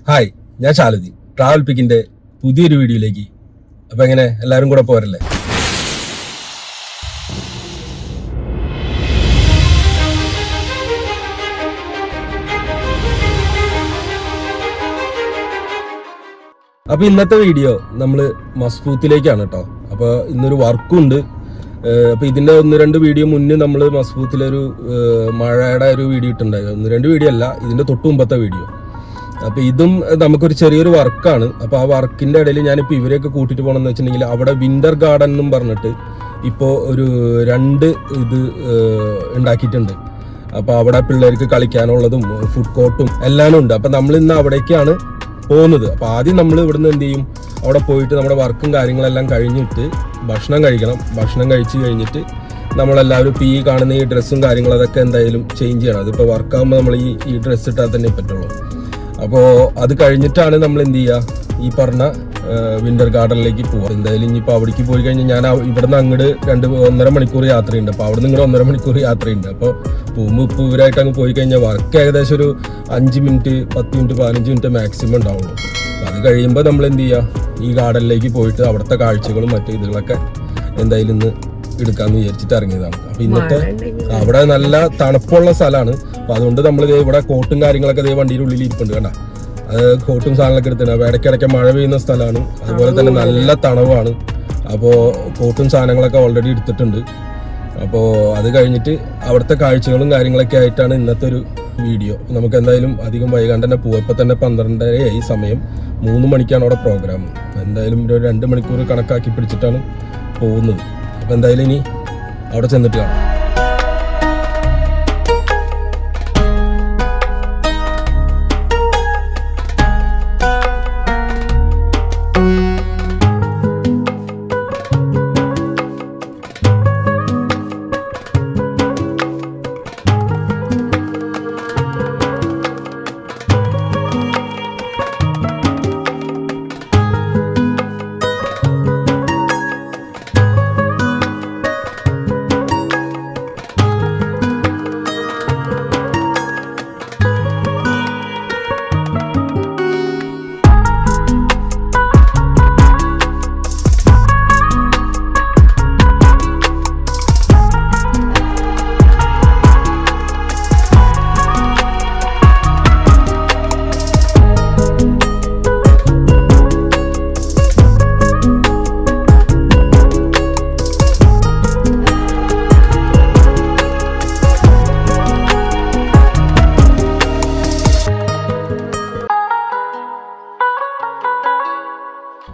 Hi, ഞാൻ ശാലുദി. Travel പിക്കിന്റെ പുതിയൊരു വീഡിയോയിലേക്ക്. അപ്പൊ എങ്ങനെ എല്ലാവരും കൂടെ പോരല്ലേ? അപ്പൊ ഇന്നത്തെ വീഡിയോ നമ്മള് മസ്ബൂത്തിലേക്കാണ് കേട്ടോ. അപ്പൊ ഇന്നൊരു വർക്കും ഉണ്ട്. അപ്പൊ ഇതിന്റെ 1-2 വീഡിയോ മുന്നേ നമ്മള് മസ്ബൂത്തിലൊരു മഴയുടെ ഒരു വീഡിയോ ഇട്ടുണ്ടായിരുന്നു. 1-2 വീഡിയോ അല്ല, ഇതിന്റെ തൊട്ട് മുമ്പത്തെ വീഡിയോ. അപ്പൊ ഇതും നമുക്കൊരു ചെറിയൊരു വർക്കാണ്. അപ്പൊ ആ വർക്കിന്റെ ഇടയിൽ ഞാനിപ്പോ ഇവരെയൊക്കെ കൂട്ടിട്ട് പോകണമെന്ന് വെച്ചിട്ടുണ്ടെങ്കിൽ അവിടെ വിന്റർ ഗാർഡൻ എന്നും പറഞ്ഞിട്ട് ഇപ്പോൾ ഒരു 2 ഇത് ഉണ്ടാക്കിയിട്ടുണ്ട്. അപ്പൊ അവിടെ പിള്ളേർക്ക് കളിക്കാനുള്ളതും ഫുഡ് കോർട്ടും എല്ലാം ഉണ്ട്. അപ്പൊ നമ്മൾ ഇന്ന് അവിടേക്കാണ് പോകുന്നത്. അപ്പൊ ആദ്യം നമ്മൾ ഇവിടുന്ന് എന്ത് ചെയ്യും, അവിടെ പോയിട്ട് നമ്മുടെ വർക്കും കാര്യങ്ങളെല്ലാം കഴിഞ്ഞിട്ട് ഭക്ഷണം കഴിക്കണം. ഭക്ഷണം കഴിച്ച് കഴിഞ്ഞിട്ട് നമ്മളെല്ലാവരും ഇപ്പോൾ ഈ കാണുന്ന ഈ ഡ്രസ്സും കാര്യങ്ങളും അതൊക്കെ എന്തായാലും ചേഞ്ച് ചെയ്യണം. അതിപ്പോൾ വർക്കാകുമ്പോൾ നമ്മൾ ഈ ഡ്രസ്സ് ഇട്ടാൽ തന്നെ പറ്റുള്ളൂ. അപ്പോൾ അത് കഴിഞ്ഞിട്ടാണ് നമ്മൾ എന്ത് ചെയ്യുക, ഈ പറഞ്ഞ വിന്റർ ഗാർഡനിലേക്ക് പോവുക. എന്തായാലും ഇനിയിപ്പോൾ അവിടേക്ക് പോയി കഴിഞ്ഞാൽ ഞാൻ ഇവിടുന്ന് അങ്ങോട്ട് 1.5 മണിക്കൂർ യാത്രയുണ്ട്. അപ്പോൾ അവിടെ നിന്ന് ഇങ്ങോട്ട് 1.5 മണിക്കൂർ യാത്രയുണ്ട്. അപ്പോൾ പോകുമ്പോൾ ഇപ്പോൾ ഇവരായിട്ട് അങ്ങ് പോയി കഴിഞ്ഞാൽ വർക്ക് ഏകദേശം ഒരു 5 മിനിറ്റ് 10 മിനിറ്റ് 15 മിനിറ്റ് മാക്സിമം ഉണ്ടാവുള്ളൂ. അപ്പോൾ അത് കഴിയുമ്പോൾ നമ്മൾ എന്ത് ചെയ്യുക, ഈ ഗാർഡനിലേക്ക് പോയിട്ട് അവിടുത്തെ കാഴ്ചകളും മറ്റു ഇതുകളൊക്കെ എന്തായാലും ഇന്ന് എടുക്കാമെന്ന് വിചാരിച്ചിട്ട് ഇറങ്ങിയതാണ്. അപ്പോൾ ഇന്നത്തെ അവിടെ നല്ല തണുപ്പുള്ള സ്ഥലമാണ്. അപ്പോൾ അതുകൊണ്ട് നമ്മൾ ഇവിടെ കോട്ടും കാര്യങ്ങളൊക്കെ വണ്ടിയുടെ ഉള്ളിൽ ഇരിപ്പുണ്ട്. കണ്ട, അത് കോട്ടും സാധനങ്ങളൊക്കെ എടുത്തിട്ടുണ്ട്. അപ്പോൾ ഇടയ്ക്കിടയ്ക്ക് മഴ പെയ്യുന്ന സ്ഥലമാണ്, അതുപോലെ തന്നെ നല്ല തണുവാണ്. അപ്പോൾ കോട്ടും സാധനങ്ങളൊക്കെ ഓൾറെഡി എടുത്തിട്ടുണ്ട്. അപ്പോൾ അത് കഴിഞ്ഞിട്ട് അവിടുത്തെ കാഴ്ചകളും കാര്യങ്ങളൊക്കെ ആയിട്ടാണ് ഇന്നത്തെ ഒരു വീഡിയോ. നമുക്ക് എന്തായാലും അധികം വൈകാണ്ട് തന്നെ പോകാം. ഇപ്പോൾ തന്നെ 12:30 സമയം, 3 മണിക്കാണ് അവിടെ പ്രോഗ്രാം. എന്തായാലും ഒരു 2 മണിക്കൂർ കണക്കാക്കി പിടിച്ചിട്ടാണ് പോകുന്നത്. അപ്പോൾ എന്തായാലും ഇനി അവിടെ ചെന്നിട്ട് കാണാം.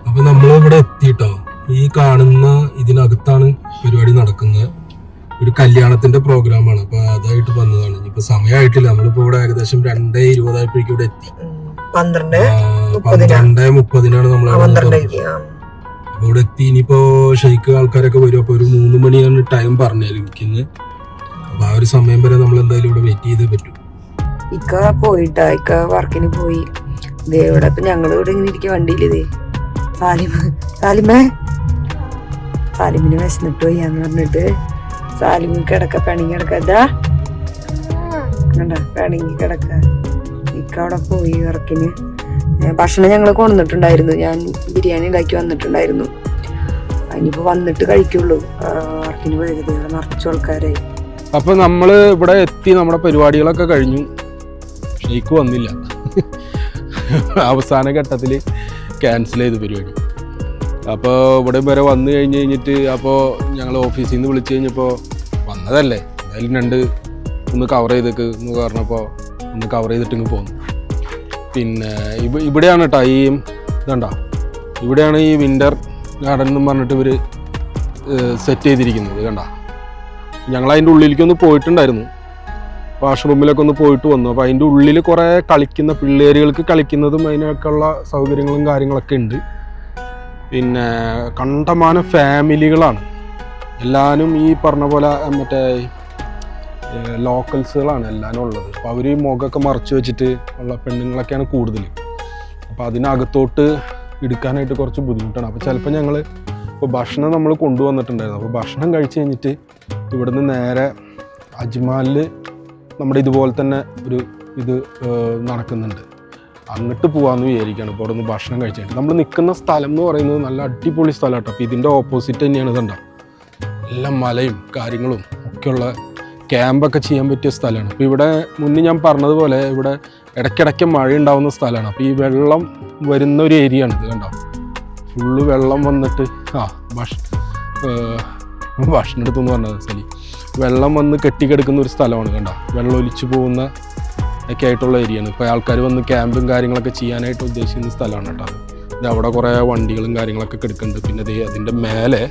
അപ്പൊ നമ്മളിവിടെ എത്തിട്ടോ. ഈ കാണുന്ന ഇതിനകത്താണ് പരിപാടി നടക്കുന്നത്. ഒരു കല്യാണത്തിന്റെ പ്രോഗ്രാമാണ്. അപ്പൊ അതായിട്ട് വന്നതാണ്. ഇനിയിപ്പോ സമയമായിട്ടില്ല. നമ്മളിപ്പോ ഇവിടെ ഏകദേശം 2:20 ഇവിടെ എത്തി. 12:30 നമ്മൾ അപ്പൊ ഇവിടെ എത്തി. ഇനിയിപ്പോ ഷെയ്ക്ക് ആൾക്കാരൊക്കെ വരും. അപ്പൊ ഒരു 3 മണിയാണ് ടൈം പറഞ്ഞിരിക്കുന്നത്. അപ്പൊ ആ ഒരു സമയം വരെ നമ്മൾ എന്തായാലും ഇവിടെ വെയിറ്റ് ചെയ്തേ പറ്റൂ. ഇക്ക പോയിട്ടാ, ഇക്ക വർക്കിന് പോയി. ഇതേ ഇവിടെ ഇപ്പൊ ഞങ്ങൾ ഇവിടെ ഇങ്ങനെ ഇരിക്കുക വണ്ടിയിലിതേ സാലിമിന് വിശന്നിട്ട് പോയാന്ന് പറഞ്ഞിട്ട് സാലിമ് പിണങ്ങി കിടക്ക. ഇതാ കണ്ട, പിണങ്ങി കിടക്ക. ഇക്ക അവിടെ പോയി വർക്കിന്. ഭക്ഷണം ഞങ്ങൾ കൊണ്ടുവന്നിട്ടുണ്ടായിരുന്നു. ഞാൻ ബിരിയാണി ഉണ്ടാക്കി വന്നിട്ടുണ്ടായിരുന്നു. അതിനിപ്പോ വന്നിട്ട് കഴിക്കുള്ളൂ. വർക്കിന് പോയത് ഇവിടെ നിറച്ചു ആൾക്കാരായി. അപ്പൊ നമ്മള് ഇവിടെ എത്തി. നമ്മുടെ പരിപാടികളൊക്കെ കഴിഞ്ഞു. ഷെയ്ക്ക് വന്നില്ല. അവസാന ഘട്ടത്തിൽ ക്യാൻസൽ ചെയ്തു പരിപാടി. അപ്പോൾ ഇവിടെ വരെ വന്നു കഴിഞ്ഞിട്ട് അപ്പോൾ ഞങ്ങൾ ഓഫീസിൽ നിന്ന് വിളിച്ചു കഴിഞ്ഞപ്പോൾ വന്നതല്ലേ, എന്തായാലും ഒന്ന് കവർ ചെയ്തേക്ക് എന്ന് പറഞ്ഞപ്പോൾ ഒന്ന് കവർ ചെയ്തിട്ട് പോന്നു. പിന്നെ ഇവിടെയാണ് കേട്ടോ ഈ ഇതുണ്ടോ, ഇവിടെയാണ് ഈ വിൻ്റർ ഗാർഡൻ എന്ന് പറഞ്ഞിട്ട് ഇവർ സെറ്റ് ചെയ്തിരിക്കുന്നത്. കണ്ട, ഞങ്ങൾ അതിൻ്റെ ഉള്ളിലേക്കൊന്ന് പോയിട്ടുണ്ടായിരുന്നു. വാഷ്റൂമിലൊക്കെ ഒന്ന് പോയിട്ട് വന്നു. അപ്പോൾ അതിൻ്റെ ഉള്ളിൽ കുറേ കളിക്കുന്ന പിള്ളേരുകൾക്ക് കളിക്കുന്നതും അതിനൊക്കെയുള്ള സൗകര്യങ്ങളും കാര്യങ്ങളൊക്കെ ഉണ്ട്. പിന്നെ കണ്ടമാനം ഫാമിലികളാണ് എല്ലാവരും. ഈ പറഞ്ഞ പോലെ മറ്റേ ലോക്കൽസുകളാണ് എല്ലാവരും ഉള്ളത്. അപ്പോൾ അവർ മുഖമൊക്കെ മറച്ചു വെച്ചിട്ട് ഉള്ള പെണ്ണുങ്ങളൊക്കെയാണ് കൂടുതൽ. അപ്പോൾ അതിനകത്തോട്ട് എടുക്കാനായിട്ട് കുറച്ച് ബുദ്ധിമുട്ടാണ്. അപ്പോൾ ചിലപ്പോൾ ഞങ്ങൾ ഇപ്പോൾ ഭക്ഷണം നമ്മൾ കൊണ്ടുവന്നിട്ടുണ്ടായിരുന്നു. അപ്പോൾ ഭക്ഷണം കഴിച്ച് കഴിഞ്ഞിട്ട് ഇവിടുന്ന് നേരെ അജ്മാലിൽ നമ്മുടെ ഇതുപോലെ തന്നെ ഒരു ഇത് നടക്കുന്നുണ്ട്. അങ്ങോട്ട് പോകാമെന്ന് വിചാരിക്കുകയാണ്. ഇപ്പോൾ അവിടെ നിന്ന് ഭക്ഷണം കഴിച്ചിട്ട് നമ്മൾ നിൽക്കുന്ന സ്ഥലം എന്ന് പറയുന്നത് നല്ല അടിപൊളി സ്ഥലമാണ് കേട്ടോ. അപ്പോൾ ഇതിൻ്റെ ഓപ്പോസിറ്റ് തന്നെയാണ് ഇതുണ്ടാവും, എല്ലാം മലയും കാര്യങ്ങളും ഒക്കെയുള്ള ക്യാമ്പൊക്കെ ചെയ്യാൻ പറ്റിയ സ്ഥലമാണ്. അപ്പോൾ ഇവിടെ മുന്നേ ഞാൻ പറഞ്ഞതുപോലെ ഇവിടെ ഇടയ്ക്കിടയ്ക്ക് മഴ ഉണ്ടാവുന്ന സ്ഥലമാണ്. അപ്പോൾ ഈ വെള്ളം വരുന്ന ഒരു ഏരിയ ആണ് ഇത്, കണ്ടോ ഫുള്ള് വെള്ളം വന്നിട്ട് ഭക്ഷണം എടുത്തെന്ന് പറഞ്ഞത് ശരി, വെള്ളം വന്ന് കെട്ടിക്കിടക്കുന്ന ഒരു സ്ഥലമാണ്, കണ്ടോ വെള്ളം ഒലിച്ചു പോകുന്ന ഒക്കെ ആയിട്ടുള്ള ഏരിയയാണ്. ഇപ്പോൾ ആൾക്കാർ വന്ന് ക്യാമ്പും കാര്യങ്ങളൊക്കെ ചെയ്യാനായിട്ട് ഉദ്ദേശിക്കുന്ന സ്ഥലമാണ് കേട്ടോ. ഇത് അവിടെ കുറേ വണ്ടികളും കാര്യങ്ങളൊക്കെ കിടക്കുന്നുണ്ട്. പിന്നെ ദേ അതിൻ്റെ മേലെ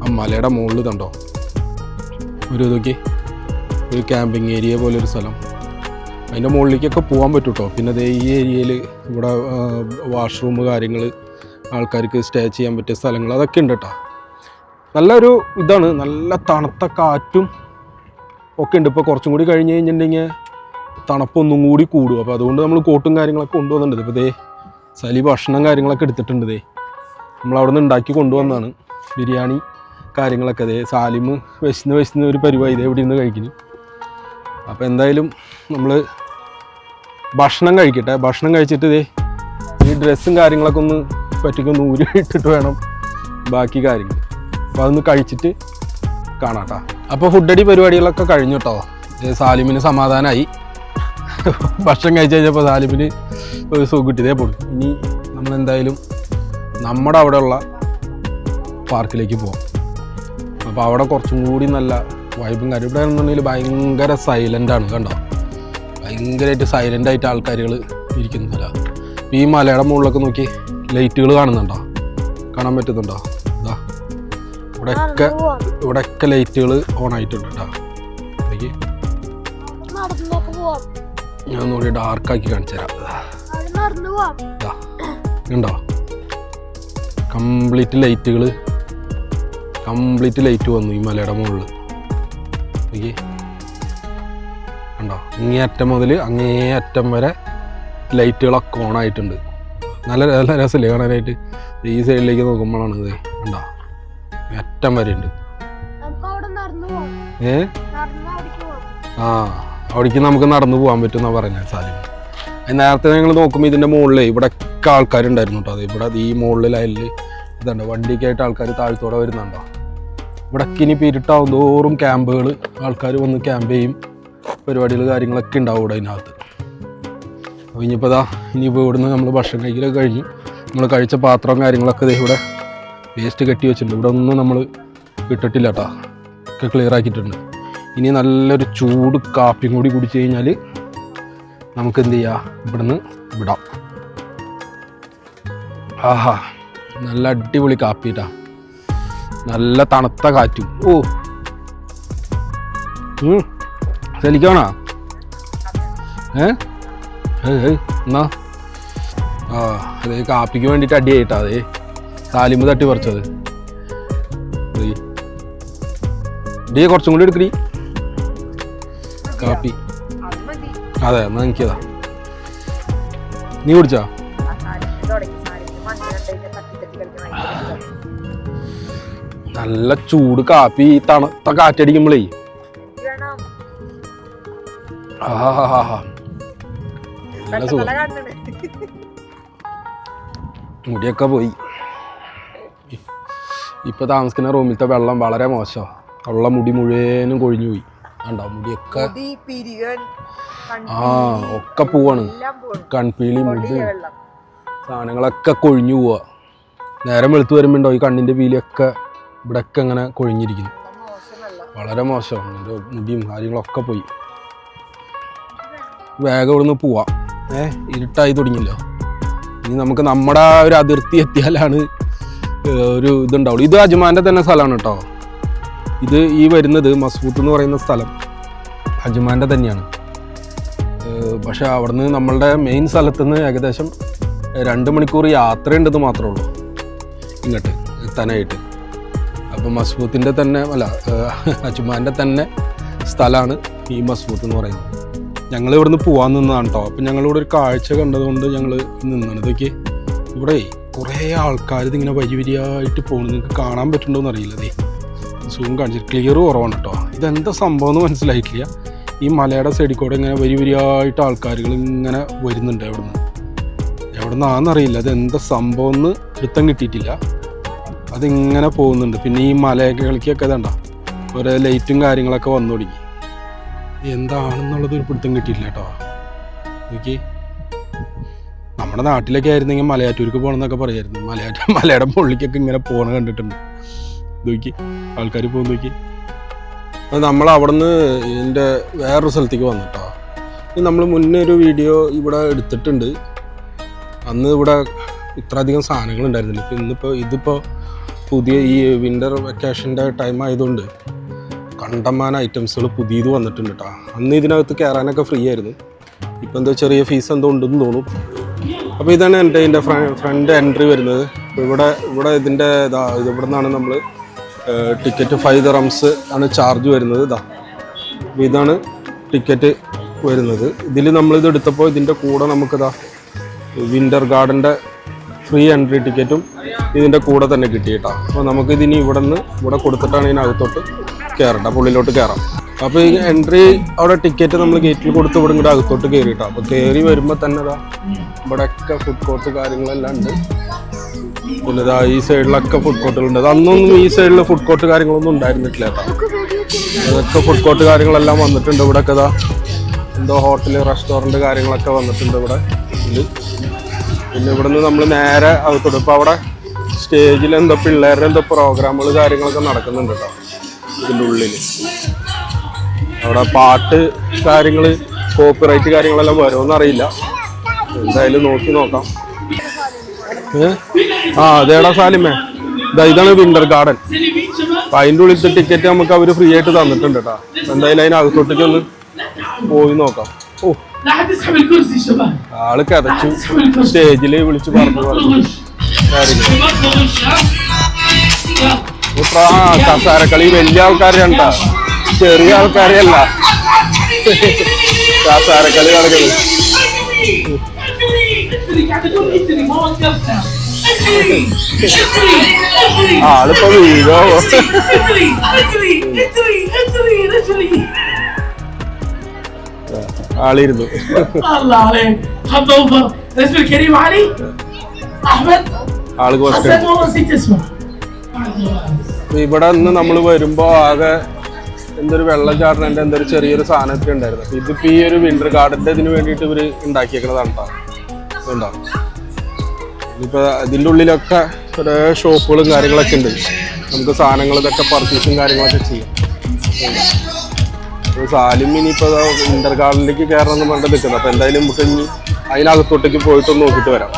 ആ മലയുടെ മുകളിൽ കണ്ടോ ഇതൊക്കെ ഒരു ക്യാമ്പിങ് ഏരിയ പോലൊരു സ്ഥലം, അതിൻ്റെ മുകളിലേക്കൊക്കെ പോകാൻ പറ്റും കേട്ടോ. പിന്നെ ദേ ഈ ഏരിയയിൽ ഇവിടെ വാഷ്റൂം കാര്യങ്ങൾ, ആൾക്കാർക്ക് സ്റ്റേ ചെയ്യാൻ പറ്റിയ സ്ഥലങ്ങൾ അതൊക്കെ ഉണ്ട് കേട്ടോ. നല്ലൊരു ഇതാണ്, നല്ല തണുത്ത കാറ്റും ഒക്കെ ഉണ്ട്. ഇപ്പോൾ കുറച്ചും കൂടി കഴിഞ്ഞ് കഴിഞ്ഞിട്ടുണ്ടെങ്കിൽ തണുപ്പൊന്നും കൂടി കൂടും. അപ്പോൾ അതുകൊണ്ട് നമ്മൾ കോട്ടും കാര്യങ്ങളൊക്കെ കൊണ്ടുവന്നിട്ടുണ്ട്. ഇപ്പോൾ ദേ സലി ഭക്ഷണം കാര്യങ്ങളൊക്കെ എടുത്തിട്ടുണ്ട്. ദേ നമ്മളവിടെ നിന്ന് ഉണ്ടാക്കി കൊണ്ടുവന്നതാണ് ബിരിയാണി കാര്യങ്ങളൊക്കെ. ദേ സാലിമ് വിശന്ന് ഒരു പരിപാടി ഇതേ ഇവിടെ നിന്ന് കഴിക്കുന്നു. അപ്പോൾ എന്തായാലും നമ്മൾ ഭക്ഷണം കഴിക്കട്ടെ. ഭക്ഷണം കഴിച്ചിട്ട് ദേ ഈ ഡ്രസ്സും കാര്യങ്ങളൊക്കെ ഒന്ന് പറ്റിക്കൊന്ന് ഊരി ഇട്ടിട്ട് വേണം ബാക്കി കാര്യങ്ങൾ. അപ്പോൾ അതൊന്ന് കഴിച്ചിട്ട് കാണാം കേട്ടോ. അപ്പോൾ ഫുഡടി പരിപാടികളൊക്കെ കഴിഞ്ഞു കേട്ടോ. സാലിമിന് സമാധാനമായി. ഭക്ഷണം കഴിച്ച് കഴിഞ്ഞപ്പോൾ സാലിമിന് ഒരു സുഖം കിട്ടി. ഇതേ പോലും ഇനി നമ്മളെന്തായാലും നമ്മുടെ അവിടെയുള്ള പാർക്കിലേക്ക് പോകാം. അപ്പോൾ അവിടെ കുറച്ചും കൂടി നല്ല വൈബും കാര്യം. ഇവിടെ എന്നുണ്ടെങ്കിൽ ഭയങ്കര സൈലൻ്റാണ്, കണ്ടോ ഭയങ്കരമായിട്ട് സൈലൻ്റായിട്ട് ആൾക്കാരുകൾ ഇരിക്കുന്നില്ല. ഈ മലയുടെ മുകളിലൊക്കെ നോക്കി ലൈറ്റുകൾ കാണുന്നുണ്ടോ, കാണാൻ പറ്റുന്നുണ്ടോ? ഇതാ ഇവിടെയൊക്കെ ലൈറ്റുകൾ ഓൺ ആയിട്ടുണ്ട് കേട്ടോ. എനിക്ക് ഞാൻ ഒന്നുകൂടി ഡാർക്കാക്കി കാണിച്ചു തരാം. ഉണ്ടോ കംപ്ലീറ്റ് ലൈറ്റ് വന്നു ഈ മലയുടെ മുകളിൽ. എനിക്ക് ഉണ്ടോ ഇങ്ങേ അറ്റം മുതൽ അങ്ങേ അറ്റം വരെ ലൈറ്റുകളൊക്കെ ഓൺ ആയിട്ടുണ്ട്. നല്ല രസമില്ലേ കാണാനായിട്ട്? ഈ സൈഡിലേക്ക് നോക്കുമ്പോഴാണ് ഇത് ഉണ്ടോ അറ്റം വരെ ഉണ്ട്. അവിടേക്ക് നമുക്ക് നടന്നു പോകാൻ പറ്റും എന്നാണ് പറഞ്ഞത് സാലിം. നേരത്തെ ഞങ്ങൾ നോക്കുമ്പോൾ ഇതിൻ്റെ മുകളിൽ ഇവിടെയൊക്കെ ആൾക്കാരുണ്ടായിരുന്നു കേട്ടോ. അത് ഇവിടെ ഈ മുകളിൽ അതിൽ ഇതുണ്ട് വണ്ടിയൊക്കെ ആയിട്ട് ആൾക്കാർ താഴത്തോടെ വരുന്നുണ്ടോ. ഇവിടേക്ക് ഇനി ഇരുട്ടാവും തോറും ക്യാമ്പുകൾ, ആൾക്കാർ വന്ന് ക്യാമ്പ് ചെയ്യും, പരിപാടികൾ കാര്യങ്ങളൊക്കെ ഉണ്ടാവും ഇവിടെ അതിനകത്ത്. അപ്പോൾ ഇനിയിപ്പോൾ ഇവിടുന്ന് നമ്മൾ ഭക്ഷണം കഴിക്കലൊക്കെ കഴിഞ്ഞു. നമ്മൾ കഴിച്ച പാത്രവും കാര്യങ്ങളൊക്കെ ഇവിടെ വേസ്റ്റ് കെട്ടി വെച്ചിട്ടുണ്ട്. ഇവിടെ ഒന്നും നമ്മൾ ഇട്ടിട്ടില്ല കേട്ടോ, ഒക്കെ ക്ലിയർ ആക്കിയിട്ടുണ്ട്. ഇനി നല്ലൊരു ചൂട് കാപ്പിയും കൂടി കുടിച്ച് കഴിഞ്ഞാൽ നമുക്ക് എന്ത് ചെയ്യാം, ഇവിടുന്ന് വിടാം. ആഹാ നല്ല അടിപൊളി കാപ്പിട്ടാ, നല്ല തണുത്ത കാറ്റും. ഓ ശരിക്കാണോ? എന്നാ അതേ കാപ്പിക്ക് വേണ്ടിയിട്ട് അടിയായിട്ടാ. അതേ സാലിമ് തട്ടി പറിച്ചത്. ഡി കുറച്ചും കൂടി എടുക്കടി കാപ്പി. അതെ എന്നാ എനിക്കതാ. നീ കുടിച്ചാ? നല്ല ചൂട് കാപ്പി തണുത്ത കാറ്റടിക്കുമ്പോഴേ നല്ല സുഖം. മുടിയൊക്കെ പോയി. ഇപ്പൊ താമസിക്കുന്ന റൂമിലത്തെ വെള്ളം വളരെ മോശമാണ്. ഉള്ള മുടി മുഴുവനും കൊഴിഞ്ഞു പോയി. കണ്ടോ മുടിയൊക്കെ ഒക്കെ പോവാണ്. കൺപീളി മുടി സാധനങ്ങളൊക്കെ കൊഴിഞ്ഞു പോവാ. നേരം വെളുത്ത് വരുമ്പോണ്ടോ ഈ കണ്ണിന്റെ പീലിയൊക്കെ ഇവിടെയൊക്കെ അങ്ങനെ കൊഴിഞ്ഞിരിക്കുന്നു. വളരെ മോശമാണ്. എൻ്റെ മുടിയും കാര്യങ്ങളൊക്കെ പോയി. വേഗം ഇവിടുന്ന് പോവാം. ഇരുട്ടായി തുടങ്ങിയല്ലോ. ഇനി നമുക്ക് നമ്മുടെ ഒരു അതിർത്തി എത്തിയാലാണ് ഒരു ഇതുണ്ടാവുള്ളൂ. ഇത് അജ്മാൻ്റെ തന്നെ സ്ഥലമാണ് കേട്ടോ. ഇത് ഈ വരുന്നത് മസ്ബൂത്ത് എന്ന് പറയുന്ന സ്ഥലം അജ്മാൻ്റെ തന്നെയാണ്. പക്ഷെ അവിടുന്ന് നമ്മളുടെ മെയിൻ സ്ഥലത്ത് നിന്ന് ഏകദേശം 2 മണിക്കൂർ യാത്രയുണ്ടെന്ന് മാത്രമേ ഉള്ളൂ ഇങ്ങോട്ട് എത്താനായിട്ട്. അപ്പോൾ മസ്ബൂത്തിൻ്റെ തന്നെ അജ്മാൻ്റെ തന്നെ സ്ഥലമാണ് ഈ മസ്ബൂത്ത് എന്ന് പറയുന്നത്. ഞങ്ങൾ ഇവിടുന്ന് പോകാൻ നിന്നതാണ് കേട്ടോ. അപ്പം ഞങ്ങളിവിടെ ഒരു കാഴ്ച കണ്ടതുകൊണ്ട് ഞങ്ങൾ നിന്നാണ്. ഇതൊക്കെ ഇവിടെ കുറേ ആൾക്കാർ ഇതിങ്ങനെ വരിയായിട്ട് പോകുന്നത് നിങ്ങൾക്ക് കാണാൻ പറ്റുന്നുണ്ടോയെന്ന് അറിയില്ല. അതേ സൂം കാണിച്ചിട്ട് ക്ലിയർ കുറവാണ് കേട്ടോ. ഇതെന്താ സംഭവം എന്ന് മനസ്സിലായിട്ടില്ല. ഈ മലയുടെ സൈഡിൽ കൂടെ ഇങ്ങനെ വരിയായിട്ട് ആൾക്കാരുകൾ ഇങ്ങനെ വരുന്നുണ്ട്. അവിടുന്ന് എവിടെ നിന്നാണെന്നറിയില്ല, അത് എന്താ സംഭവം എന്ന് വൃത്തം കിട്ടിയിട്ടില്ല. അതിങ്ങനെ പോകുന്നുണ്ട്. പിന്നെ ഈ മലകളിലേക്കൊക്കെ ഇതണ്ട ഓരോ ലൈറ്റും കാര്യങ്ങളൊക്കെ വന്നു തുടങ്ങി. എന്താണെന്നുള്ളത് ഒരു പിടുത്തം കിട്ടിയില്ല കേട്ടോ. നോക്കി, നമ്മുടെ നാട്ടിലൊക്കെ ആയിരുന്നെങ്കിൽ മലയാറ്റൂർക്ക് പോകണമെന്നൊക്കെ പറയായിരുന്നു. മലയുടെ മുകളിലേക്കൊക്കെ ഇങ്ങനെ പോകണ കണ്ടിട്ടുണ്ട്. നോക്കി ആൾക്കാർ പോകുന്ന നോക്കി. നമ്മൾ അവിടെ നിന്ന് ഇതിൻ്റെ വേറൊരു സ്ഥലത്തേക്ക് വന്നു കേട്ടോ. നമ്മൾ മുന്നേ ഒരു വീഡിയോ ഇവിടെ എടുത്തിട്ടുണ്ട്. അന്ന് ഇവിടെ ഇത്രയധികം സാധനങ്ങൾ ഉണ്ടായിരുന്നില്ല. ഇപ്പം ഇതിപ്പോൾ പുതിയ ഈ വിൻ്റർ വെക്കേഷൻ്റെ ടൈം ആയതുകൊണ്ട് കണ്ടമാന ഐറ്റംസുകൾ പുതിയത് വന്നിട്ടുണ്ട് കേട്ടോ. അന്ന് ഇതിനകത്ത് കയറാനൊക്കെ ഫ്രീ ആയിരുന്നു. ഇപ്പം എന്തോ ചെറിയ ഫീസ് എന്തോ ഉണ്ടെന്ന് തോന്നും. അപ്പോൾ ഇതാണ് ഇതിൻ്റെ ഫ്രണ്ട് എൻട്രി വരുന്നത്. ഇവിടെ ഇതിൻ്റെ ഇവിടെ നിന്നാണ് നമ്മൾ ടിക്കറ്റ് 5 dirhams ആണ് ചാർജ് വരുന്നത്. ഇതാണ് ടിക്കറ്റ് വരുന്നത്. ഇതിൽ നമ്മളിത് എടുത്തപ്പോൾ ഇതിൻ്റെ കൂടെ നമുക്കിതാ വിൻ്റർ ഗാർഡൻ്റെ ഫ്രീ എൻട്രി ടിക്കറ്റും ഇതിൻ്റെ കൂടെ തന്നെ കിട്ടി കേട്ടോ. അപ്പോൾ നമുക്കിതിനി ഇവിടെ കൊടുത്തിട്ടാണ് ഇതിനകത്തോട്ട് കയറേണ്ട, പുള്ളിലോട്ട് കയറാം. അപ്പോൾ ഈ എൻട്രി അവിടെ ടിക്കറ്റ് നമ്മൾ ഗേറ്റിൽ കൊടുത്ത് ഇവിടെ ഇങ്ങോട്ട് അകത്തോട്ട് കയറി കേട്ടോ. അപ്പോൾ കയറി വരുമ്പോൾ തന്നെ ഇവിടെയൊക്കെ ഫുഡ് കോർട്ട് കാര്യങ്ങളെല്ലാം ഉണ്ട്. പിന്നെ ഈ സൈഡിലൊക്കെ ഫുഡ് കോർട്ടുകളുണ്ട്. അന്നൊന്നും ഈ സൈഡിൽ ഫുഡ് കോർട്ട് കാര്യങ്ങളൊന്നും ഉണ്ടായിരുന്നിട്ടില്ല കേട്ടോ. അതൊക്കെ ഫുഡ് കോർട്ട് കാര്യങ്ങളെല്ലാം വന്നിട്ടുണ്ട്. ഇവിടെയൊക്കെ എന്തോ ഹോട്ടല് റെസ്റ്റോറൻറ്റ് കാര്യങ്ങളൊക്കെ വന്നിട്ടുണ്ട് ഇവിടെ. പിന്നെ ഇവിടെ നിന്ന് നമ്മൾ നേരെ അകത്തോട്ട്, ഇപ്പോൾ അവിടെ സ്റ്റേജിൽ എന്തോ പിള്ളേരുടെ എന്തോ പ്രോഗ്രാമുകൾ കാര്യങ്ങളൊക്കെ നടക്കുന്നുണ്ട് കേട്ടോ. ഇതിൻ്റെ ഉള്ളിൽ അവിടെ പാട്ട് കാര്യങ്ങൾ കോപ്പിറൈറ്റ് കാര്യങ്ങളെല്ലാം വരുമെന്ന് അറിയില്ല. എന്തായാലും നോക്കാം. അതേടാ സാലിമേ, ഇതാണ് വിൻ്റർ ഗാർഡൻ. അപ്പം അതിൻ്റെ ഉള്ളിലത്തെ ടിക്കറ്റ് നമുക്ക് അവർ ഫ്രീ ആയിട്ട് തന്നിട്ടുണ്ട് കേട്ടോ. എന്തായാലും അതിനകത്തോട്ടേക്ക് ഒന്ന് പോയി നോക്കാം. ഓ, ആള് കഥച്ചു സ്റ്റേജിൽ വിളിച്ച് പറഞ്ഞു കസാരക്കളി വലിയ ആൾക്കാരുണ്ട, ചെറിയ ആൾക്കാരെയല്ല കസാരക്കളി നടക്കുന്നത്. ആളിപ്പോ വീഴോ ആളിരുന്നു. ഇവിടെ നിന്ന് നമ്മൾ വരുമ്പോ ആകെ എന്തൊരു വെള്ളച്ചാട്ടൻ്റെ എന്തൊരു ചെറിയൊരു സാധനമൊക്കെ ഉണ്ടായിരുന്നു. അപ്പൊ ഇതിപ്പോ ഈ ഒരു വിൻ്റർ ഗാർഡന്റെ ഇതിന് വേണ്ടിയിട്ട് ഇവര് ഉണ്ടാക്കിയേക്കുന്നതാണ് കേട്ടോ. ഇപ്പൊ ഇതിൻ്റെ ഉള്ളിലൊക്കെ ഓരോ ഷോപ്പുകളും കാര്യങ്ങളൊക്കെ ഉണ്ട്. നമുക്ക് സാധനങ്ങൾ ഇതൊക്കെ പർച്ചേസും കാര്യങ്ങളൊക്കെ ചെയ്യാം. സാലിം ഇനിയിപ്പോൾ വിൻ്റർ ഗാർഡനിലേക്ക് കയറണം എന്ന് പറഞ്ഞിട്ട് നിൽക്കുന്നത്. അപ്പോൾ എന്തായാലും നമുക്ക് ഇനി അതിനകത്തോട്ടേക്ക് പോയിട്ടൊന്ന് നോക്കിയിട്ട് വരാം.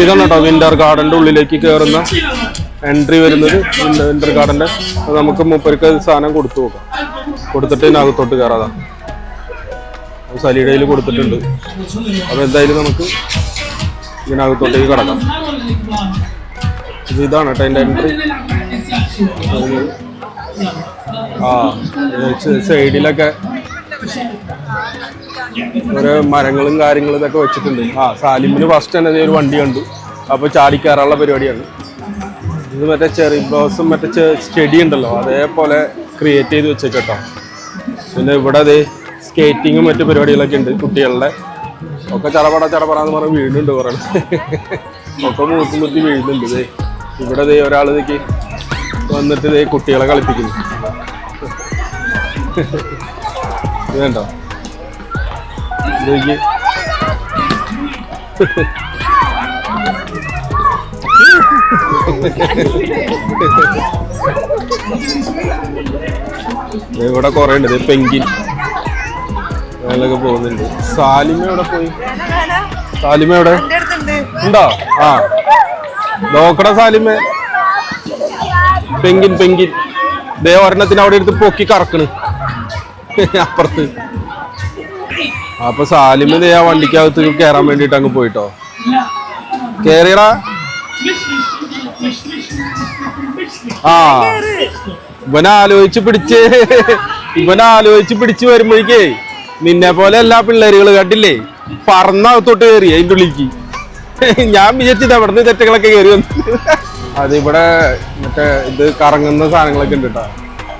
ഇതാണ് കേട്ടോ വിൻ്റർ ഗാർഡൻ്റെ ഉള്ളിലേക്ക് കയറുന്ന എൻട്രി വരുന്നത്. വിൻ്റർ ഗാർഡൻ്റെ നമുക്ക് മൂപ്പർക്ക് സാധനം കൊടുത്തു നോക്കാം. കൊടുത്തിട്ട് ഇതിനകത്തോട്ട് കയറാതാ സലിഡയിൽ കൊടുത്തിട്ടുണ്ട്. അപ്പോൾ എന്തായാലും നമുക്ക് ഇതിനകത്തോട്ടേക്ക് കിടക്കാം. ഇതാണ് കേട്ടോ അതിൻ്റെ എൻട്രി. സൈഡിലൊക്കെ ഓരോ മരങ്ങളും കാര്യങ്ങളും ഇതൊക്കെ വെച്ചിട്ടുണ്ട്. സാലിമിന് ഫസ്റ്റ് തന്നെ ഒരു വണ്ടി കണ്ടു. അപ്പോൾ ചാടിക്കയറാനുള്ള പരിപാടിയാണ് ഇത്. മറ്റേ ചെറി ബ്ലോസം മറ്റേ ചെടി ഉണ്ടല്ലോ, അതേപോലെ ക്രിയേറ്റ് ചെയ്ത് വെച്ചേട്ടോ. പിന്നെ ഇവിടെ അതേ സ്കേറ്റിങ്ങും മറ്റു പരിപാടികളൊക്കെ ഉണ്ട് കുട്ടികളുടെ. ഒക്കെ ചടപടാന്ന് പറഞ്ഞ് വീഴുന്നുണ്ട് കുറേ. ഒക്കെ മുത്തി വീഴുന്നുണ്ട്. ഇതേ ഇവിടെ ദേ ഒരാൾ ഇതൊക്കെ വന്നിട്ട് ഇതേ കുട്ടികളെ കളിപ്പിക്കുന്നു. വേണ്ടോ ഇതൊക്കെ ഇവിടെ കുറേ ഉണ്ട്. പെങ്കിൻ അതിലൊക്കെ പോകുന്നുണ്ട്. സാലിമ എവിടെ പോയി? സാലിമ എവിടെ ഉണ്ടോ? നോക്കടാ സാലിമ. പെങ്കിൻ ദേ ഒരെണ്ണത്തിന് അവിടെ എടുത്ത് പൊക്കി കറക്കണ് അപ്പുറത്ത്. അപ്പൊ സാലിമ ദേ ആ വണ്ടിക്കകത്ത് കയറാൻ വേണ്ടിട്ട് അങ്ങ് പോയിട്ടോ. കേറിയടാ. ഇവനാലോചിച്ച് പിടിച്ച് വരുമ്പോഴേക്കേ നിന്നെ പോലെ എല്ലാ പിള്ളേരുകൾ കണ്ടില്ലേ പറന്നകത്തോട്ട് കയറി അതിൻ്റെ ഉള്ളിലേക്ക്. ഞാൻ വിചാരിച്ചത് അവിടെ നിന്ന് തെറ്റുകളൊക്കെ കയറി വന്നു. അതിവിടെ മറ്റേ ഇത് കറങ്ങുന്ന സാധനങ്ങളൊക്കെ ഉണ്ട് കേട്ടോ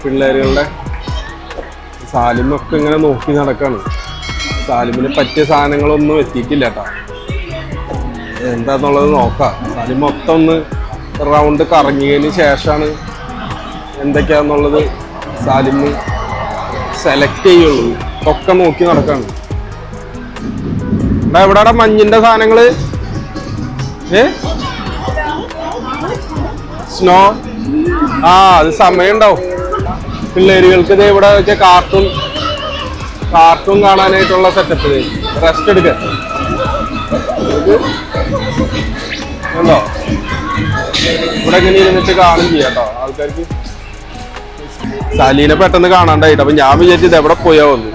പിള്ളേരുകളുടെ. സാലിമൊക്കെ ഇങ്ങനെ നോക്കി നടക്കാണ്. സാലിമിന് പറ്റിയ സാധനങ്ങളൊന്നും എത്തിയിട്ടില്ല കേട്ടോ. എന്താന്നുള്ളത് നോക്കാം. സാലിം മൊത്തം ഒന്ന് റൗണ്ട് കറങ്ങിയതിന് ശേഷമാണ് എന്തൊക്കെയാന്നുള്ളത് സാലിം സെലക്ട് ചെയ്യുള്ളൂ. ഒക്കെ നോക്കി നടക്കാണ്. എവിടാ മഞ്ഞിന്റെ സാധനങ്ങള്? സ്നോ അത് സമയം ഉണ്ടാവും പിള്ളേരുകൾക്ക്. ഇത് ഇവിടെ വെച്ച കാർട്ടൂൺ കാണാനായിട്ടുള്ള സെറ്റപ്പ്. റെസ്റ്റ് എടുക്ക ഉണ്ടോ? ഇവിടെ ഇങ്ങനെ ഇരുന്നിട്ട് കാണും ചെയ്യാട്ടോ ആൾക്കാർക്ക്. സാലീനെ പെട്ടെന്ന് കാണാണ്ടായിട്ട് അപ്പൊ ഞാൻ വിചാരിച്ചത് എവിടെ പോയാ വന്നു.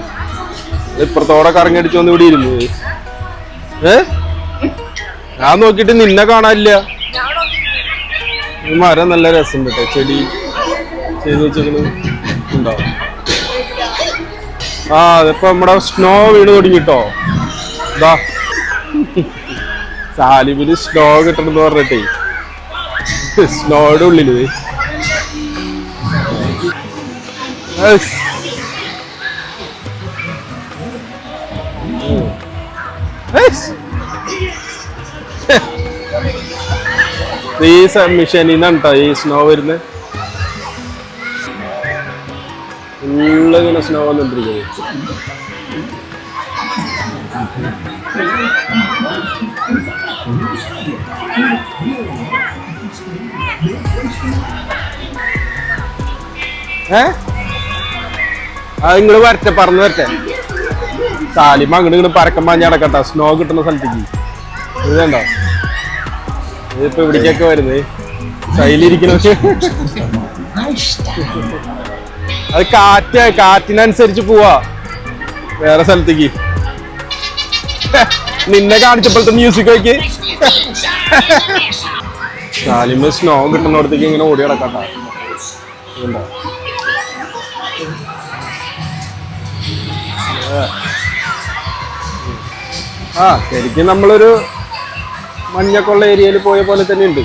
ഇപ്പുറത്തോടെ കറങ്ങിയടിച്ചു വന്ന് ഇവിടെ ഇരുന്നു. ഞാൻ നോക്കിട്ട് നിന്നെ കാണാനില്ല. ഈ മരം നല്ല രസം കേട്ടോ, ചെടി ചെയ്ത് വെച്ചിരിക്കുന്നു ഉണ്ടോ? അതിപ്പോ നമ്മുടെ സ്നോ വീണ് തുടങ്ങിട്ടോ. ഇതാ സാലിമിന് സ്നോ കിട്ടണമെന്ന് പറഞ്ഞിട്ടേ സ്നോയുടെ ഉള്ളില് ഈ മിഷനിന്നാണ് കേട്ടോ ഈ സ്നോ വരുന്നത്. ഫുള്ളിങ്ങനെ സ്നോ വന്നിട്ടിരിക്കുന്നത്. ഇങ്ങള് വരട്ടെ, പറന്ന് വരട്ടെ. സാലിമ അങ്ങോട്ട് ഇങ്ങോട്ട് പരക്കം പാഞ്ഞ് നടക്കട്ടോ സ്നോ കിട്ടുന്ന സ്ഥലത്തേക്ക്. ഇത് കണ്ടോ? ഇതിപ്പോ ഇവിടേക്കൊക്കെ വരുന്നത് കയ്യിലിരിക്കുന്ന. അത് കാറ്റിനനുസരിച്ച് പോവാ വേറെ സ്ഥലത്തേക്ക്. നിന്നെ കാണിച്ചപ്പോഴത്തെ മ്യൂസിക് നോക്കി. സാലിമ സ്നോ കിട്ടുന്നിടത്തേക്ക് ഇങ്ങനെ ഓടി കിടക്കട്ടോ. ശരിക്കും നമ്മളൊരു മഞ്ഞക്കുള്ള ഏരിയയിൽ പോയ പോലെ തന്നെ ഉണ്ട്.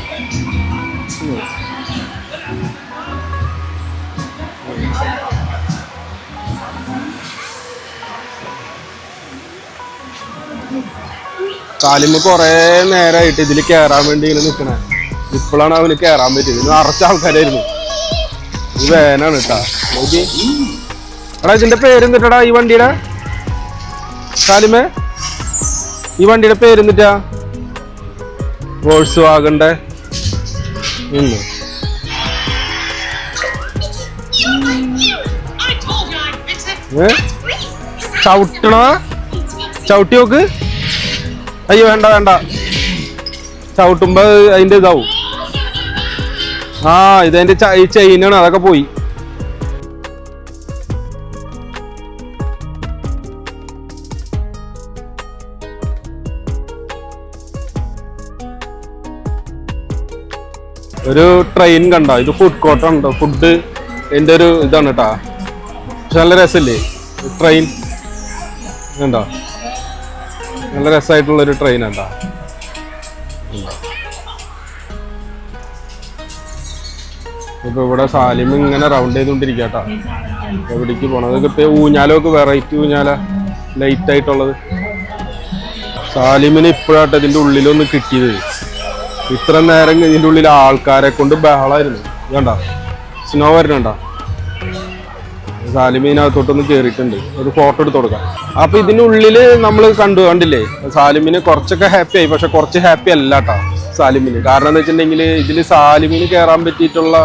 സാലിമ കൊറേ നേരമായിട്ട് ഇതിൽ കയറാൻ വേണ്ടി ഇങ്ങനെ നിൽക്കണേ. ഇപ്പോഴാണ് അവന് കയറാൻ പറ്റിയത്. ഇതിന് നിറച്ച ആൾക്കാരായിരുന്നു. ഇത് വേനാണ് കേട്ടാ. നോക്കി എടാ, ഇതിന്റെ പേരെന്തിട്ടാ ഈ വണ്ടിയുടെ? സാലിമേ, ഈ വണ്ടിയുടെ പേരെന്തിട്ടാ? വോൾസ് വാഗന്റെ. ചവിട്ടണ ചവിട്ടി നോക്ക്. അയ്യോ വേണ്ട വേണ്ട, ചവിട്ടുമ്പോ അതിന്റെ ഇതാവും. ഇതതിന്റെ ചെയിനാണ്, അതൊക്കെ പോയി. ഒരു ട്രെയിൻ കണ്ടോ? ഇത് ഫുഡ് കോർട്ടാണ്. ഫുഡ് എൻ്റെ ഒരു ഇതാണ് കേട്ടാ. പക്ഷെ നല്ല രസമില്ലേ ട്രെയിൻ? കണ്ടോ? നല്ല രസമായിട്ടുള്ളൊരു ട്രെയിൻ കേട്ടാ. ഇപ്പൊ ഇവിടെ സാലിം ഇങ്ങനെ റൗണ്ട് ചെയ്തുകൊണ്ടിരിക്കട്ടാ. എവിടേക്ക് പോണത്? ഇപ്പൊ ഊഞ്ഞാലൊക്കെ വെറൈറ്റി ഊഞ്ഞാല, ലൈറ്റ് ആയിട്ടുള്ളത്. സാലിമിന് ഇപ്പോഴാട്ടെ ഇതിന്റെ ഉള്ളിലൊന്ന് കിട്ടിയത്. ഇത്ര നേരം ഇതിന്റെ ഉള്ളിൽ ആൾക്കാരെ കൊണ്ട് ബഹളായിരുന്നു. വേണ്ട സ്നോ വരണണ്ട. സാലിമിനകത്തോട്ടൊന്ന് കേറിയിട്ടുണ്ട്. ഒരു ഫോട്ടോ എടുത്ത് കൊടുക്കാം. അപ്പൊ ഇതിനുള്ളില് നമ്മൾ കണ്ടില്ലേ, സാലിമിന് കുറച്ചൊക്കെ ഹാപ്പി ആയി. പക്ഷെ കുറച്ച് ഹാപ്പി അല്ല കേട്ടോ സാലിമിന്. കാരണം എന്താ വെച്ചിട്ടുണ്ടെങ്കിൽ ഇതില് സാലിമിന് കയറാൻ പറ്റിയിട്ടുള്ള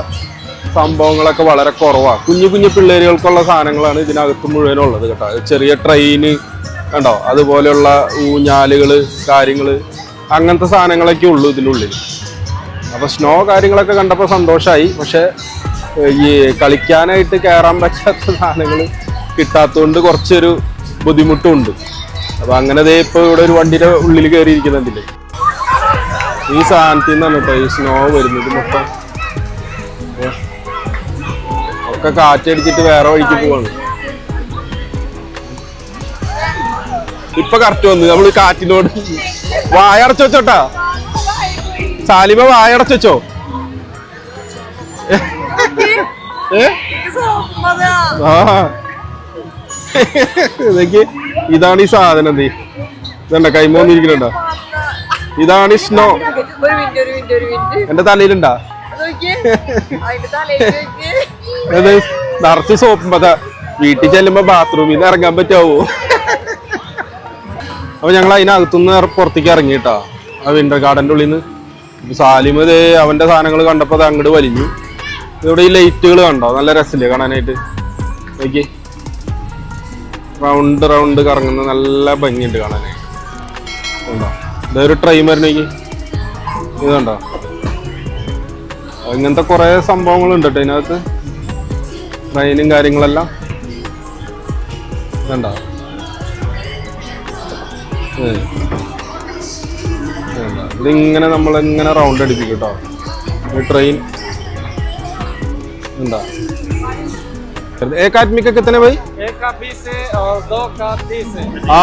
സംഭവങ്ങളൊക്കെ വളരെ കുറവാണ്. കുഞ്ഞു കുഞ്ഞു പിള്ളേരുകൾക്കുള്ള സാധനങ്ങളാണ് ഇതിനകത്ത് മുഴുവനുള്ളത് കേട്ടോ. ചെറിയ ട്രെയിന് കണ്ടോ, അതുപോലെയുള്ള ഊഞ്ഞാലുകള്, കാര്യങ്ങള്, അങ്ങനത്തെ സാധനങ്ങളൊക്കെ ഉള്ളൂ ഇതിനുള്ളിൽ. അപ്പൊ സ്നോ കാര്യങ്ങളൊക്കെ കണ്ടപ്പോൾ സന്തോഷമായി. പക്ഷെ ഈ കളിക്കാനായിട്ട് കയറാൻ പറ്റാത്ത സാധനങ്ങൾ കിട്ടാത്തതുകൊണ്ട് കുറച്ചൊരു ബുദ്ധിമുട്ടുമുണ്ട്. അപ്പൊ അങ്ങനെ ദേ ഇപ്പൊ ഇവിടെ ഒരു വണ്ടിയുടെ ഉള്ളിൽ കയറിയിരിക്കുന്നുണ്ടല്ലേ. ഈ സാധനത്തിൽ നിന്നാണ് കേട്ടോ ഈ സ്നോ വരുന്നത് മൊത്തം. ഒക്കെ കാറ്റടിച്ചിട്ട് വേറെ വഴിക്ക് പോവാണ്. ഇപ്പൊ കറക്റ്റ് വന്നു. നമ്മള് കാറ്റിനോട് വായടച്ചു വെച്ചോട്ടാ. സാലിമ വായടച്ചു വെച്ചോ. ഇതൊക്കെ ഇതാണ് ഈ സാധനം. ഇതണ്ട കൈമോന്നിരിക്കണുണ്ടോ? ഇതാണ് സ്നോ. എന്റെ തലയിലുണ്ടാ അത് നിറച്ച് സോപ്പ്. വീട്ടിൽ ചെല്ലുമ്പോ ബാത്റൂമിൽ നിന്ന് ഇറങ്ങാൻ പറ്റാവോ? അപ്പൊ ഞങ്ങൾ അതിനകത്തുനിന്ന് പുറത്തേക്ക് ഇറങ്ങിട്ടാ ആ വിന്റർ ഗാർഡന്റെ ഉള്ളിൽ നിന്ന്. സാലിം അവന്റെ സാധനങ്ങൾ കണ്ടപ്പോ അത് അങ്ങോട്ട് വലിഞ്ഞു. ഇവിടെ ഈ ലൈറ്റുകൾ കണ്ടോ, നല്ല രസമില്ലേ കാണാനായിട്ട്. നോക്കി റൗണ്ട് റൗണ്ട് കറങ്ങുന്ന നല്ല ഭംഗിയുണ്ട് കാണാനായിട്ട്. കണ്ടോ, ഇതൊരു ട്രെയിൻ വരുന്നേക്ക് ഇത് കണ്ടോ. ഇങ്ങനത്തെ കുറെ സംഭവങ്ങളുണ്ട് കേട്ടോ ഇതിനകത്ത്, ട്രെയിനും കാര്യങ്ങളെല്ലാം കണ്ടോ. ഇതിങ്ങനെ നമ്മളിങ്ങനെ റൗണ്ട് അടിപ്പിക്കും കേട്ടോ ഈ ട്രെയിൻ. എന്താ एक आदमी का कितने भाई? एक का 20 है और 2 का 30 है. ആ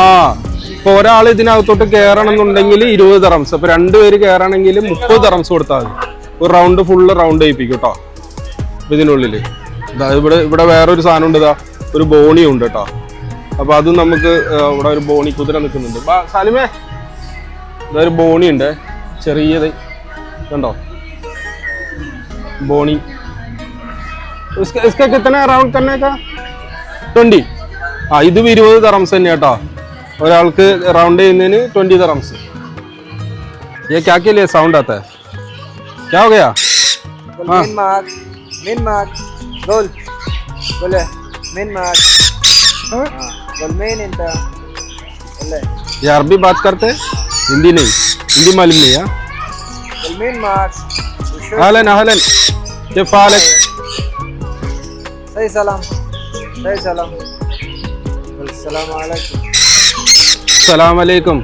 ഇപ്പൊ ഒരാൾ ഇതിനകത്തോട്ട് കയറണം എന്നുണ്ടെങ്കിൽ 20 ദിറംസ്. അപ്പൊ 2 പേര് കയറണമെങ്കിൽ 30 ദിറംസ് കൊടുത്താൽ മതി. ഒരു റൗണ്ട് ഫുള്ള് റൗണ്ട് ചെയ്യിപ്പിക്കും കേട്ടോ ഇതിനുള്ളില്. ഇവിടെ വേറൊരു സാധനം ഉണ്ട്, ഇതാ ഒരു ബോണി ഉണ്ട് കേട്ടോ. അപ്പൊ അത് നമുക്ക് ഇവിടെ ഒരു ബോണി കുതിര നിൽക്കുന്നുണ്ട്. സാലിമേ ഇതൊരു ബോണി ഉണ്ട് ചെറിയത് കണ്ടോ, ബോണി. इसका कितना राउंड करने का? 20. ആ ഇതും 20 ദിറംസ് തന്നെ കേട്ടോ. ഒരാൾക്ക് റൗണ്ട് ചെയ്യുന്നതിന് 20 ദിറംസ്. ये क्या के लिए साउंड आता है? क्या हो गया? मेन मार्क गोल बोले मेन मार्क. गोल मेन इंटा बोले ये अरबी बात करते हैं, हिंदी नहीं, हिंदी मालूम नहीं है. गोल मेन मार्क. अहलन अहलन ये फालक. सही सलाम सलाम अलैकुम. सलाम अलैकुम.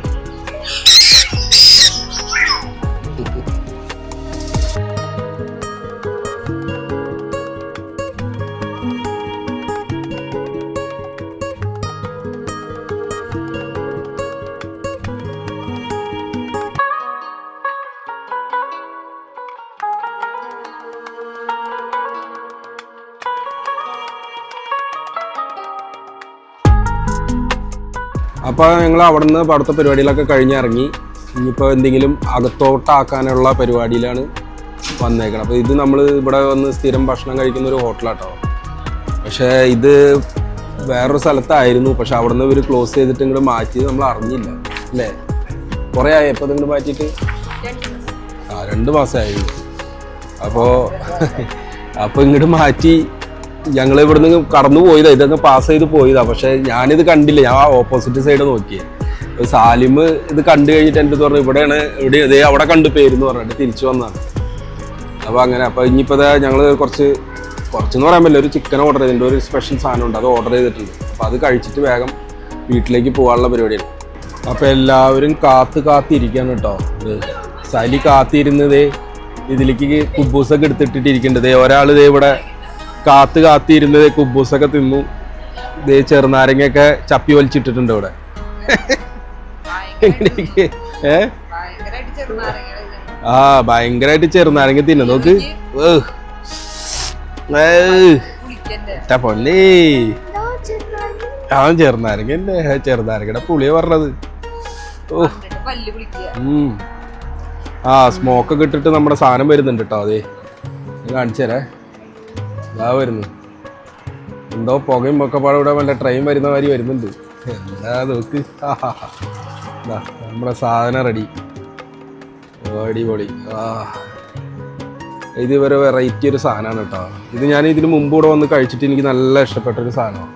അപ്പോൾ ഞങ്ങൾ അവിടെ നിന്ന് അവിടുത്തെ പരിപാടികളൊക്കെ കഴിഞ്ഞിറങ്ങി. ഇനിയിപ്പോൾ എന്തെങ്കിലും അകത്തോട്ടാക്കാനുള്ള പരിപാടിയിലാണ് വന്നേക്കണം. അപ്പോൾ ഇത് നമ്മൾ ഇവിടെ വന്ന് സ്ഥിരം ഭക്ഷണം കഴിക്കുന്ന ഒരു ഹോട്ടലാട്ടോ. പക്ഷേ ഇത് വേറൊരു സ്ഥലത്തായിരുന്നു. പക്ഷെ അവിടെ നിന്ന് ഇവർ ക്ലോസ് ചെയ്തിട്ട് ഇങ്ങോട്ട് മാറ്റി നമ്മൾ അറിഞ്ഞില്ല അല്ലേ? കുറേ ആയി എപ്പോൾ ഇങ്ങോട്ട് മാറ്റിയിട്ട്? 2 മാസമായി. അപ്പോൾ ഇങ്ങോട്ട് മാറ്റി ഞങ്ങൾ ഇവിടുന്ന് കടന്നു പോയതാ, ഇതൊക്കെ പാസ് ചെയ്ത് പോയതാ. പക്ഷെ ഞാനിത് കണ്ടില്ല, ഞാൻ ഓപ്പോസിറ്റ് സൈഡ് നോക്കിയത്. സാലിം ഇത് കണ്ടു കഴിഞ്ഞിട്ട് എൻ്റെ പറഞ്ഞു ഇവിടെ ഇതേ അവിടെ കണ്ടു പേരെന്ന് പറഞ്ഞിട്ട് തിരിച്ചു വന്നതാണ്. അപ്പോൾ അങ്ങനെ അപ്പോൾ ഇനിയിപ്പോൾ ഞങ്ങൾ കുറച്ചെന്ന് പറയാൻ പറ്റില്ല, ഒരു ചിക്കൻ ഓർഡർ ചെയ്തിട്ടുണ്ട്, ഒരു സ്പെഷ്യൽ സാധനം ഉണ്ട്, അത് ഓർഡർ ചെയ്തിട്ടുണ്ട്. അപ്പോൾ അത് കഴിച്ചിട്ട് വേഗം വീട്ടിലേക്ക് പോകാനുള്ള പരിപാടിയാണ്. അപ്പോൾ എല്ലാവരും കാത്തിരിക്കുകയാണ് കേട്ടോ. സലി കാത്തിരുന്നത് ഇതിലേക്ക് കുബൂസൊക്കെ എടുത്തിട്ടിരിക്കേണ്ടത്. ഒരാൾ ഇതേ ഇവിടെ കാത്തിരുന്നത് കുബൂസൊക്കെ തിന്നു. ഇതേ ചെറുനാരങ്ങയൊക്കെ ചപ്പി വലിച്ചിട്ടിട്ടുണ്ട് ഇവിടെ. ഭയങ്കരമായിട്ട് ചെറുനാരങ്ങ തിന്നു നോക്ക്. പൊന്നേ ചെറുനാരങ്ങയുടെ പുളിയെ പറഞ്ഞത്. സ്മോക്കൊക്കെ ഇട്ടിട്ട് നമ്മുടെ സാധനം വരുന്നുണ്ട് കേട്ടോ. അതെ കാണിച്ചു തരേ, ഇതാ വരുന്നു. എന്തോ പുകയും ഒക്കെ പാടെ ഇവിടെ വല്ല ട്രെയിൻ വരുന്ന മാതിരി വരുന്നുണ്ട്. എന്താ നോക്ക്, നമ്മുടെ സാധനം റെഡി, അടിപൊളി. ഇത് ഇവരെ വെറൈറ്റി ഒരു സാധനമാണ് കേട്ടോ. ഇത് ഞാൻ ഇതിന് മുമ്പ് ഇവിടെ വന്ന് കഴിച്ചിട്ട് എനിക്ക് നല്ല ഇഷ്ടപ്പെട്ടൊരു സാധനമാണ്.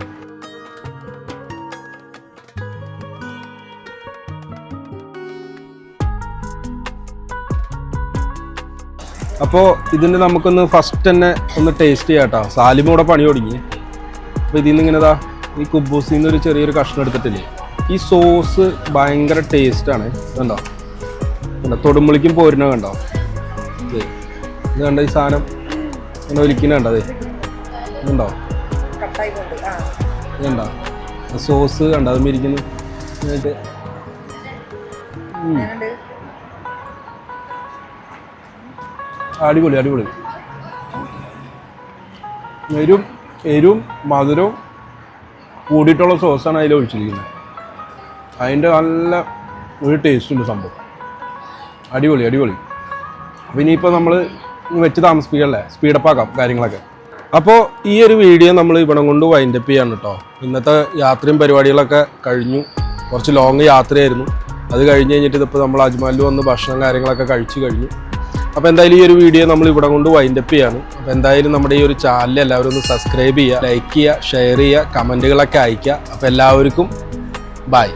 അപ്പോൾ ഇതിൻ്റെ നമുക്കൊന്ന് ഫസ്റ്റ് തന്നെ ഒന്ന് ടേസ്റ്റ് ചെയ്യാം കേട്ടോ. സാലിം ഇവിടെ പണി തുടങ്ങി. അപ്പോൾ ഇതിൽ നിന്ന് ഇങ്ങനെതാ ഈ കുബൂസിൽ നിന്ന് ഒരു ചെറിയൊരു കഷ്ണം എടുത്തിട്ടില്ലേ, ഈ സോസ് ഭയങ്കര ടേസ്റ്റാണ്. കണ്ടോ, കണ്ടോ തൊടുമ്പളിക്കും പോരുന്ന കണ്ടോ. ഇത് കണ്ടോ, ഈ സാധനം ഇങ്ങനെ ഒലിക്കുന്ന കണ്ടോ. അതെ ഇതുണ്ടോ, ഇതുണ്ടോ സോസ് കണ്ടോ, അതും ഇരിക്കുന്നു. അടിപൊളി അടിപൊളി. എരും മധുരവും കൂടിയിട്ടുള്ള സോസാണ് അതിൽ ഒഴിച്ചിരിക്കുന്നത്. അതിൻ്റെ നല്ല ഒരു ടേസ്റ്റ് ഉണ്ട് സംഭവം. അടിപൊളി അടിപൊളി. അപ്പോൾ ഇനിയിപ്പോൾ നമ്മൾ വെച്ച് താമസിപ്പിക്കല്ലേ, സ്പീഡപ്പ് ആക്കാം കാര്യങ്ങളൊക്കെ. അപ്പോൾ ഈ ഒരു വീഡിയോ നമ്മൾ ഇവിടെ കൊണ്ട് വൈൻഡപ്പ് ചെയ്യാണ് കേട്ടോ. ഇന്നത്തെ യാത്രയും പരിപാടികളൊക്കെ കഴിഞ്ഞു. കുറച്ച് ലോങ് യാത്രയായിരുന്നു. അത് കഴിഞ്ഞ് കഴിഞ്ഞിട്ട് ഇതിപ്പോൾ നമ്മൾ അജ്മാലിൽ വന്ന് ഭക്ഷണം കാര്യങ്ങളൊക്കെ കഴിച്ചു കഴിഞ്ഞു. അപ്പോൾ എന്തായാലും ഈ ഒരു വീഡിയോ നമ്മൾ ഇവിടെ കൊണ്ട് വൈൻഡപ്പ് ചെയ്യാണ്. അപ്പോൾ എന്തായാലും നമ്മുടെ ഈ ഒരു ചാനൽ എല്ലാവരും ഒന്ന് സബ്സ്ക്രൈബ് ചെയ്യുക, ലൈക്ക് ചെയ്യുക, ഷെയർ ചെയ്യുക, കമൻറ്റുകളൊക്കെ അയയ്ക്കുക. അപ്പോൾ എല്ലാവർക്കും ബൈ.